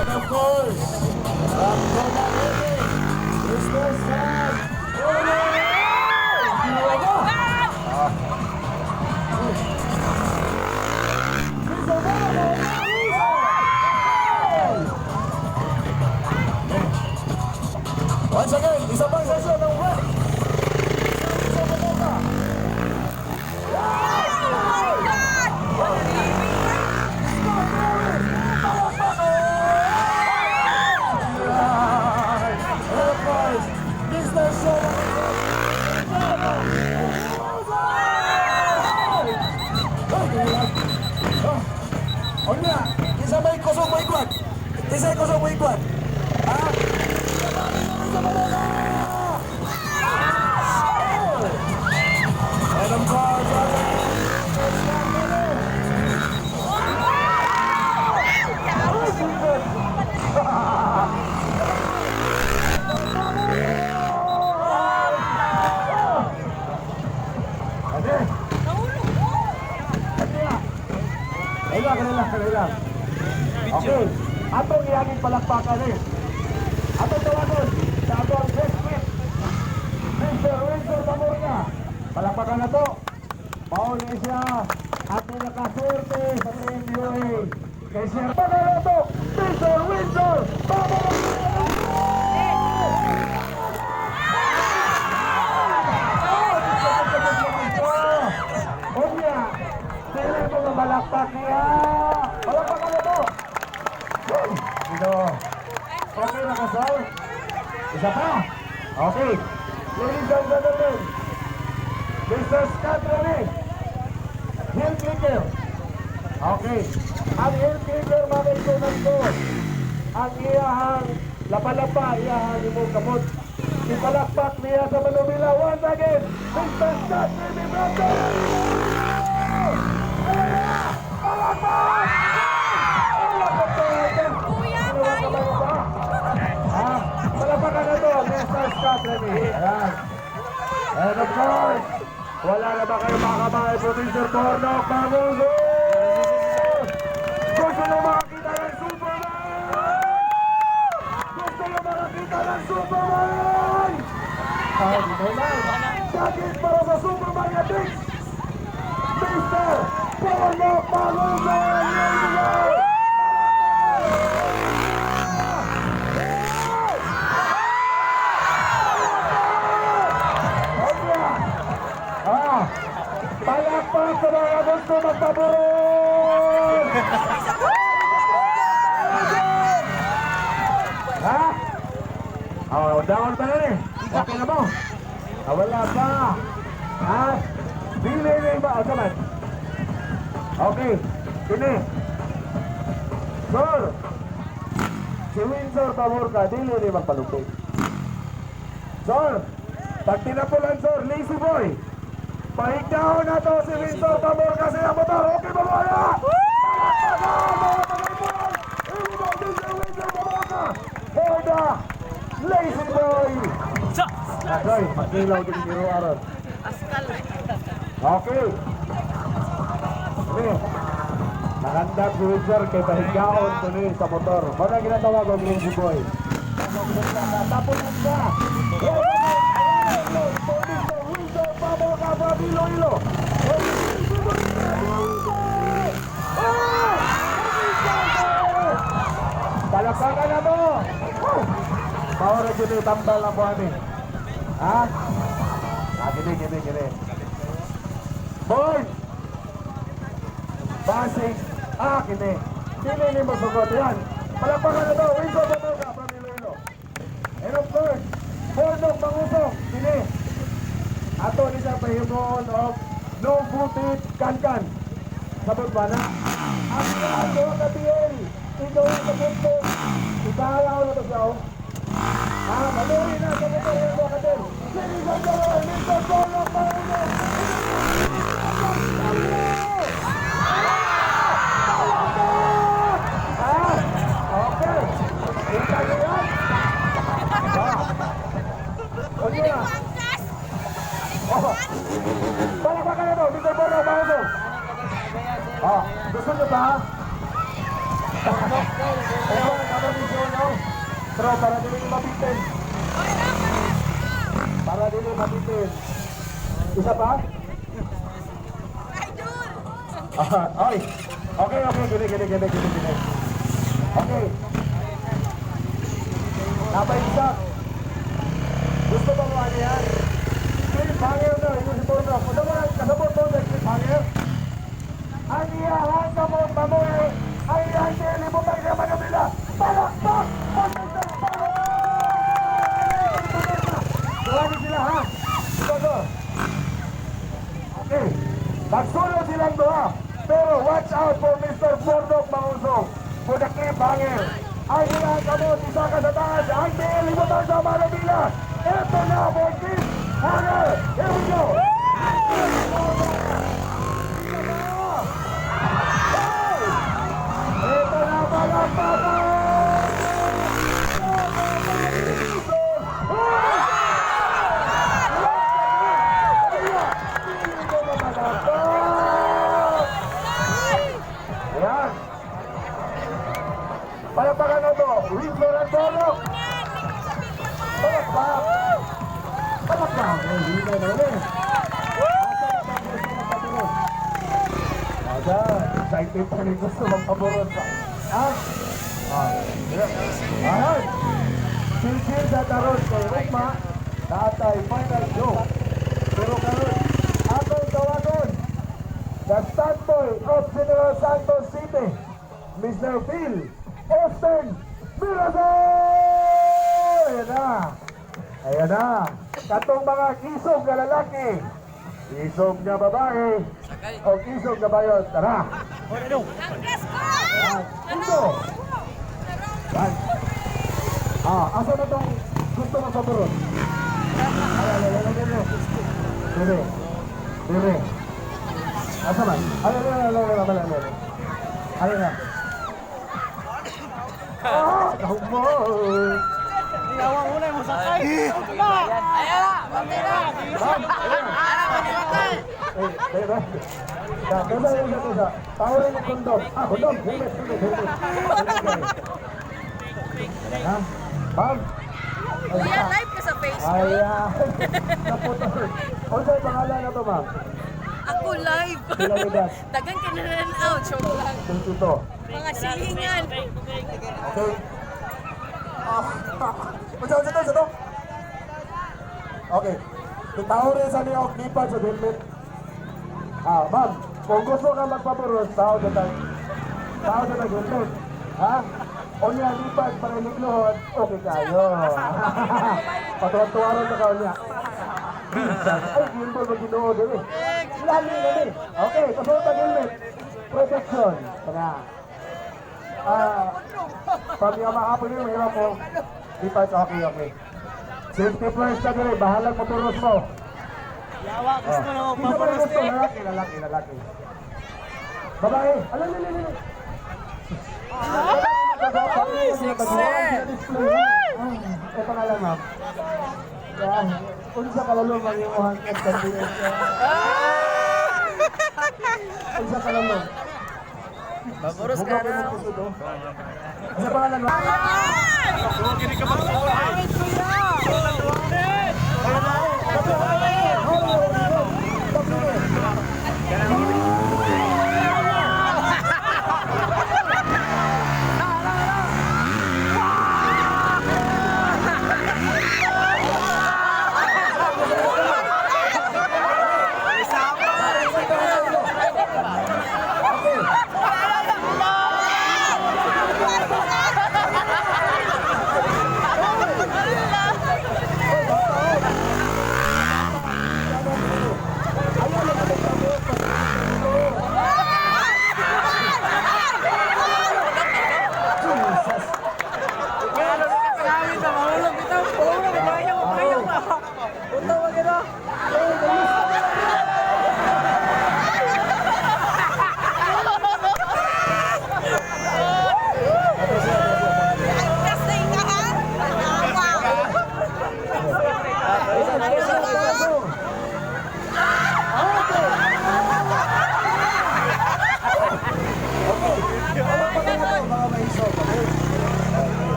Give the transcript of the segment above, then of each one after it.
And of course, from Coda Living, Mr. Sam Uli! Once again, isa pang sesyon ng web. Isa pa ba? Of course, Mr. Show. O nga, isa may kusog mo ikwag. Isa may kusog mo ikwag. Ha? And of course, Kailang. Okay, atong iyaging palakpakan eh. Atong tawagon sa atong best friend, Mr. Winsor Zamora. Palakpakan na to. Mauli siya at nakaswerte sa NBA. Kay Sir Pagalato, Mr. Winsor Zamora. Unya, dili mo nga balakpak niya. Palakpakan na to. Ito. Okay na kasal. Isa pa. Okay. Ladies and gentlemen, Mr. Scott Rene, Hill Clicker. Okay. Ang Hill Clicker, mga ikunan ko, ang iyahang lapalapa, iyahang imong kamot. Ipalakpak niya sa Manubila. Once again, Mr. Scott Rene, brother! Palakpak! Palapakan na to, Mr. Scott Rene. Ayan. And of course, wala na ba kayo makabahay, Producer Bornok Mamuso? Gusto nyo makakita ng Superman? Gusto nyo makakita ng Superman? Dito lang. Sakit para sa Superman Addicts, Mr. Bornok Mamuso! Palakpak sa mga gusto magpaburon! Ha? Down pa na rin. Okay na mo? Wala pa. Ha? Dili ba? O, saman. Okay. Sini. Sir. Si Winsor pabor ka. Dili rin magpalupit. Sir. Pag tinapulan, sir. Lazy boy. Pahigdaon na to si Winsor Pabor kasi ang motor. Okay ba mga? For the Lazy Boy. Okay, magilaw din ni Ruaron. Okay. Okay. Nakandap si Winsor kay pahigdaon to ni sa motor. Muna ginatawag ang Lazy Boy. Tapos na. Iloilo. Palakpakan na mo. Power na dyan tambal na po amin. Ha? Gini. Boy! Basing. Gini. Dili mo sugot yan. Palakpakan na to. Winsor Bamoga from Iloilo. And of course, Bornok Mangusong. Gini. Ato ni sa pahimon of no footed kan-kan. Sabot ba na? Ang ato na BL, ikaw ang sabot. Italaw na to siya. Maluhi na sa motor yung mga katil. Sinisan ka naman, Mr. Bornok Mangusong. Okay. Ika nyo yan. O nyo na. Palakpakan na to, Mr. Bornok Mangusong. Gusto nyo ba? 4 para dili mabitin. Para dili mabitin. Isa pa? Ay. Okay, gini. Okay. Napay isa. Gusto ba mo ano yan? Cliffhanger na, ito si Porno. Gusto mo lang, kasabot mo na cliffhanger? Ang iyahan ka mo, pamoy, ay iyahan siya, libutan ka manabila. Palakpak! Tuwagin sila, ha? Ito. Okay. Magsulod silang doha. Pero watch out for Mr. Bordok Mangusog. For the cliffhanger. Ay iyahan ka mo, isa ka sa taas. Ang iyahan libutan sa manabila. Ito na, for cliffhanger. Here we go. Ito na, palakpakan! Ayan. Palakpakan na ito. Windsor at Bordok. Palakpak. Palakpak. Hindi na ulit. Excited pa rin gusto magpaborot sa... Ayan. Silsil sa tarot kay Rukma. Tatay final joke. Pero karon, atong tawagon. The standboy of General Santos City, Mr. Phil Austin Mirazon! Ayan na. Katong mga kisog na lalaki. Kisog na babae. O kisog na bayon. Tara. Ayan. Ito. Ayan. Asa na itong gusto mo sa burot? Dire. Asa man? Ayun na. Kahumol! Iyawa muna yung masakay! Ayan na! Pamira! Tawarin mo kondom. Kondom! Helmet! Ma'am! Kuya, live ka sa Facebook? Ayan! Naputol! Ano sa'yo pangalan na to, ma'am? Ako live. Sila ligas. Dagan ka na rin out. Joke lang. Tututo. Mga silingan. Okay? Sa to? Okay. Tao rin sa niya lipat sa helmet. Ma'am, kung gusto ka magpapuros, tao na tayo. Tao na tayo helmet. Ha? O niya lipat para inikluhod, okay kayo. Patuwan-tuwaran na kao niya. Ay, yun po mag-ginoo din eh. Lali na din. Okay, kasunod ang helmet. Protection. Tara. Pag-iwa makapon yun, mahirap po. Lipat, okay. Safety first na din, bahalang motoros mo. Yawa, gusto na ako Isa pa rin gusto, lalaki. Babae, alala. Ay, sexy. Ito na lang, ma'am. Yan. Unsa ka lalo mag-imuhan ka sa DS. Unsa ka lalo. Baburos ka na. Unsa pangalan, ma'am?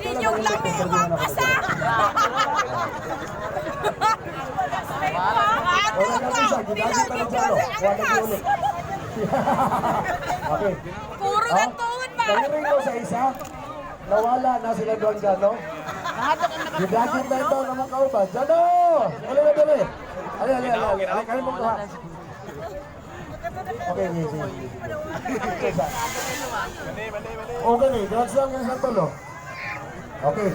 ninyong lami ang mapasa. Wala ka isa, ginagit na ng salo. Wala ka ulit. Okay. Puro gantuon ba? Kalirin ko sa isa, nawala na sila doon dyan, no? Ginagit na ito ng mga kauban. Dyan, Wala na dali. Ali, kayo mo kuha. Okay, sige. Okay, drugs lang yung isang tulo. Okay.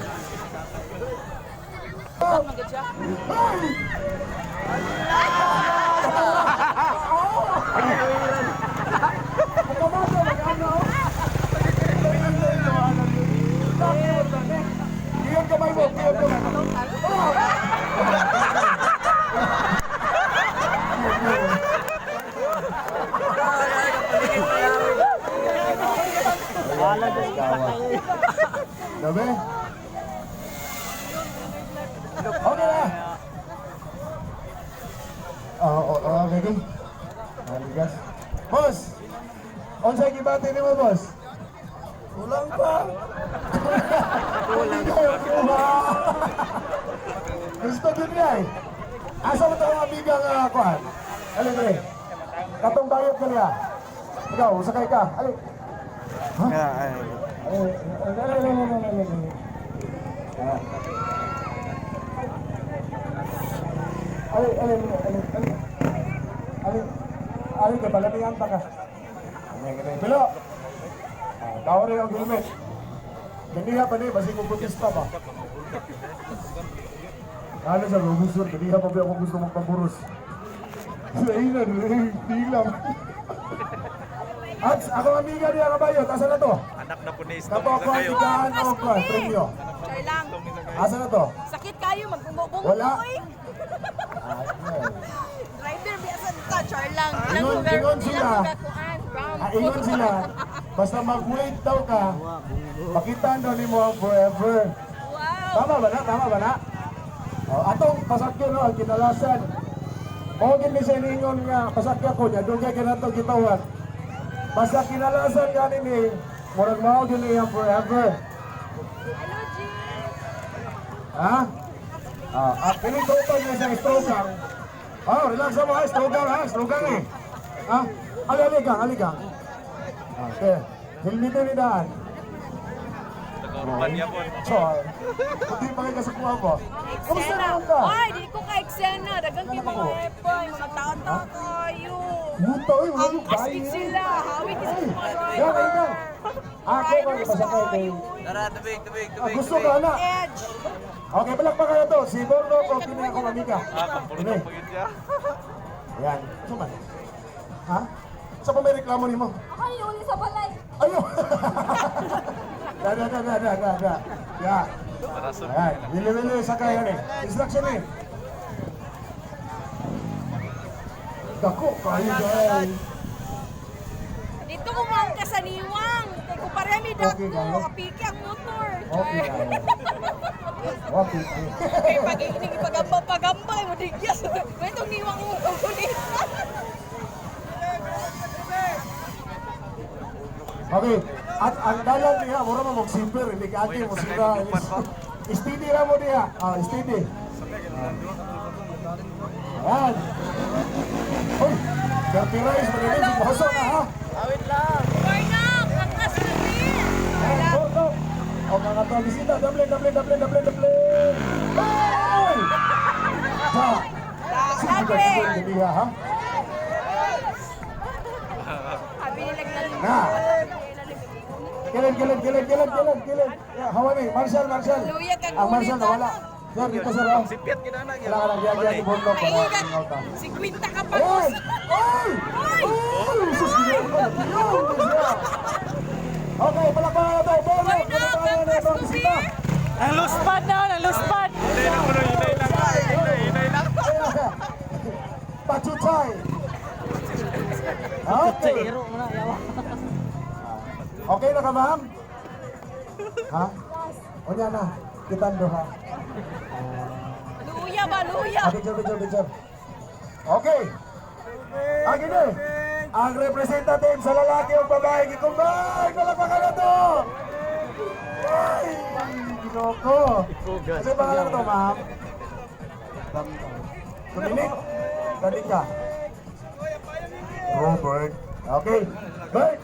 Iyon kamay mo, iyon kamay. Dabi? Okay na. Okay. Aligas. Boss! Unsay gibati nimo, boss? Kulang pa. Kulang pa. Gusto din niya eh. Asa mo ito ang amigang kuhan? Alin, alin. Katong bayot ka niya. Ikaw, sakay ka. Alin. Ha? Alin ka, balamihan pa ka. Bilo! Tawari ang gilmit. Gandiha pa ni, basi kong putis pa ba? Ano sa gugusur, gandiha pa ba ako gusto magpaburos? Lainan, hindi lang. At ako amiga niya kabayot, asa na to? Anak na po ni Istom Kapo ako ang tigaan o kwan, premyo. Char lang. Asa na to? Sakit kayo, magbumubong Wala. Driver, biasa ka, char lang. Ingon sila. Ingon sila. Basta mag-wait daw ka, pakitaan daw ni mo ang forever. Wow. Tama ba na? Tama ba na? Atong pasakyan no, ang kinalasan. O gini siya ningon nga, pasakyan ko niya, doon kaya kinatong gitawan. Basta kinalasan ka ni murag mao gini ang forever. Hello, G. Ha? At pinitutan niya sa strogang. Relax mo ha, strogang eh. Ha? Aligang. Okay. Hilmito ni Daan. Nagkaroon niya po. Choy. Hindi pa kayo kasakuha mo. Kamusta naman ka? Ay, di ko ka-eksena. Dagang kayo mga repon. Sa taon-taon kayo. Buta, wala Ang yung astig bayi. sila. Hawig kasi mga Yan. driver. Ako ba Riders pasakay kay... kayo. Tara, tubig. Gusto ka na? Edge. Okay, balak pa kayo to. Si Borno, kung tinay akong amiga. Pampulong po yun siya. Yan. Suman. Ha? Sa pa may reklamo ni mo? Ako yung uli sa balay. Ayun! Da. Ya. Parason. Ayan. Wili-wili sa kaya ni. Instruction ni. Dako, kayo guys. Dito ko mga kasaniwang. Kaya ko parami dako. Okay, guys. Kapiki ang motor. Okay, guys. Okay. Kaya pag pagamba, mo digyas. May itong niwang mo. Okay. At ang dalan niya, mura mo mag-zipper. Hindi ka ate mo sila. Steady lang mo niya. Steady. Ayan. Uy, dirty rice. Magaling si Boso na ha. Awit lang. Warnock, ang kasanin. Go. O mga to, bisita. Double. Hey! Sige ka, hindi ha? Sabi nila naglalim. Na. Gilid. Hawan eh. Marshall. Luya kang Ang Marshall ulit, nawala. Sir, dito sir. Oh. Sipyat kita na. Wala ka lang. Diyan si Borno. Maingat. 50 ka pa. Oy! Oy! Sus, okay, palakpakan na to. Borno, Warnock, palakpakan ang na to. Bisita. kasanin. Hinay lang. Pachuchay. Okay. Okay na ka, ma'am? Ha? O niya na. Kitando ha. Luya ba, luya? Picture. Okay. Agin eh. Ang representative sa lalaki o babae, gikumbay! Palakpakan na to! Ay! Kasi pangalan to, ma'am? Dominic? Balik ka. Robert. Okay. Bert!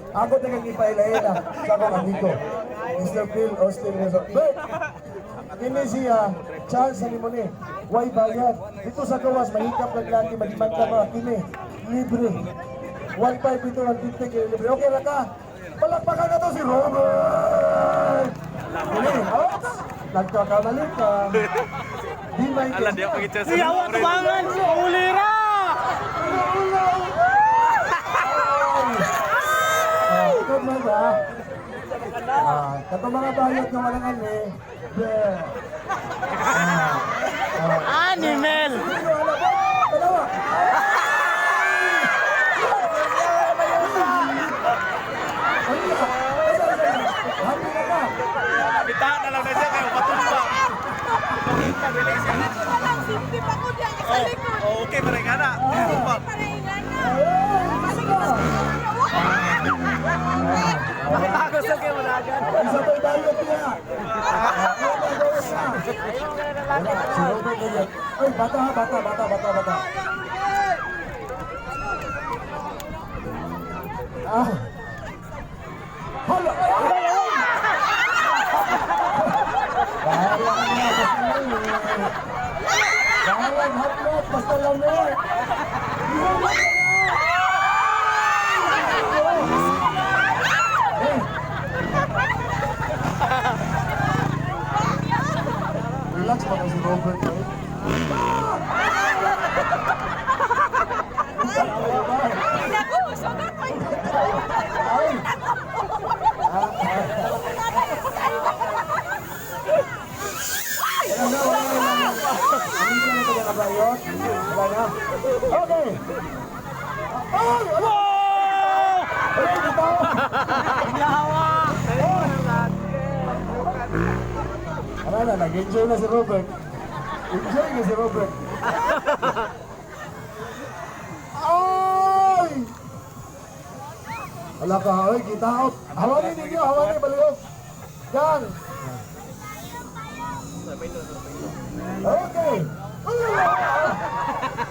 Ako tagang ipailayin na sa akong amigo. Mr. Phil Austin Rizal. Bert! Kini siya, chance sa mo ni. Why bayad? Dito sa gawas, mahikap naglagi, malimang ka mga kini. Libre. 1.5 ito, 150 kayo libre. Okay na ka. Palakpakan na to si Robert! Kini, oops! Nagkakamali ka. Di may Ala, di ako kitsa sa Siyawa, tumangan! Ulira! Ikot mo ba? Kato mga bayot na walang ani. Animal! Dalawa! Happy na ka! Bita na lang na siya kayo, matumba! Walang 50 pa ko diyan sa likod. Okay, parang nga na. Matumba! Parehingan na. Ako sa kayo na agad. Isa pa'y bayot niya! Si Robert na yan. Ay, bata ha, bata. Hala! Bahayan, hotlet, basta lamit! Relax pa si Robert eh. Naku, sugat pa ito. Ay! Wala na. Hindi na ito nakabayot. Wala na. Okay! Ay! Ano? Ay, ito! Ano na, nag-enjoy na si Robert. Enjoy na si Robert. Ay! Wala ka, ay, kita out. Hawanin ninyo, hawanin, baliw. Yan. Okay.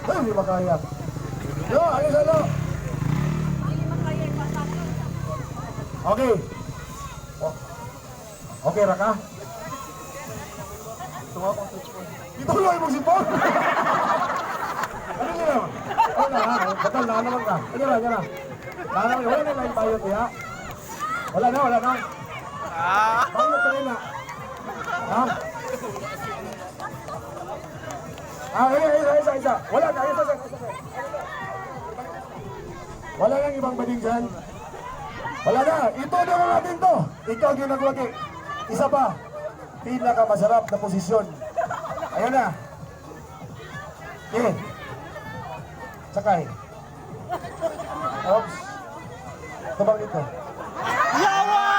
Ay, hindi makaya. Yo, alis ano? Okay. Oh. Okay, Raka? Ito lang yung magsipon. Ano nyo naman? Ano na, batal na naman ka. Ano na, yan na. Wala na lang bayot ya. Wala na. Bayot pa rin na. Ha? Isa. Wala na, isa. Wala nang ibang bading dyan. Wala na, ito na lang natin to. Ikaw ginagwagi. Isa pa. Pinakamasarap na posisyon. Ayan na. Okay. Sakay. Oops. Tabang ito. Yawa!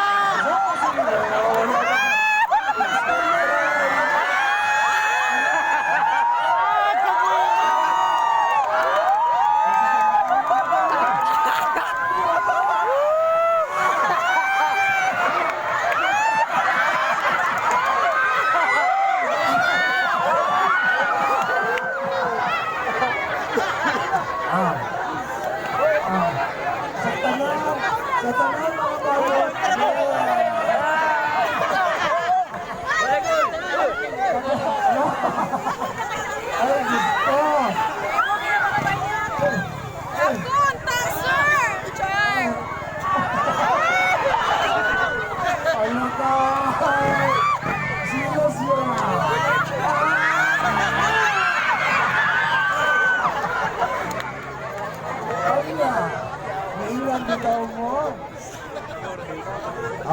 Sa tanan mga bayot. Ay, gusto. Akon, taser! Char! Ano ka? Sino siya? Ay na. Nailan bitaw mo.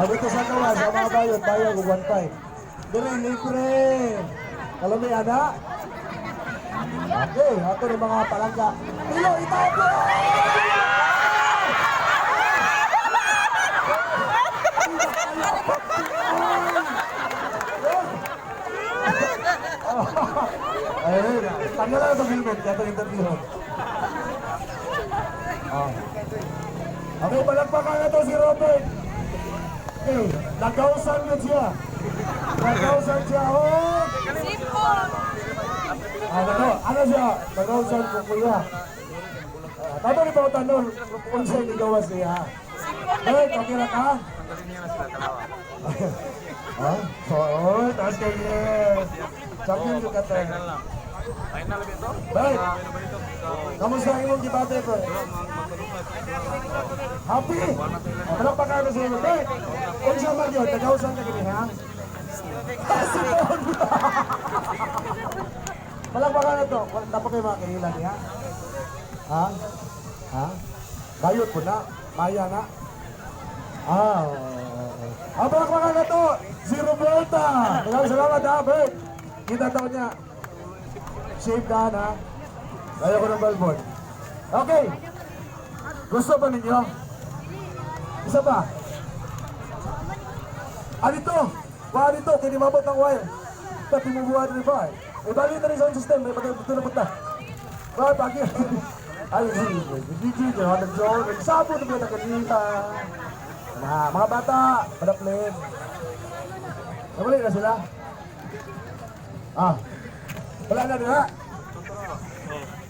Dito sa kawa, sa mga bayot, bayad ko 1.5. Dili, libre. Kalami, ana? Okay, ato ng mga palangga. Ilo, itapo! Ayun, tanggal lang itong helmet, kaya itong interview. Okay, palagpakan na to si Robert. Okay, nagkausan yun siya. Nag-round siya, oh! Sipon. Ano siya? Nag-round ko kuya. Tato ni Pao Tanol, kung sa'yo nigawas niya. Hey, okay na ka? Ha? Oo, taas kayo yes. Champion yung kata. Final bito? Baik. Kamusta ang imong gibate ko? Happy? Palakpakan na sa iyo. Baik. Kung siya man yun, tagausan ka gini, ha? Sipon! Palakpakan na to. Tapos kayo mga kahilan niya. Ha? Ha? Bayot po na. Maya na. Palakpakan na to. Zero Volta. Maraming salamat, ha? Baik. Kita taon niya. Shave ka na. Kaya ko ng balbon. Okay. Gusto ba ninyo? Isa pa. Dito. Dito. Kaya mabot ng wire. Pati mo buwan rin ba? Ibalik na rin sound system. May patulapot na. Pagi. Ay, DJ. Nagsabot na mga kanina. Mga bata. Padaplim. Nabalik na sila. Wala na rin ha?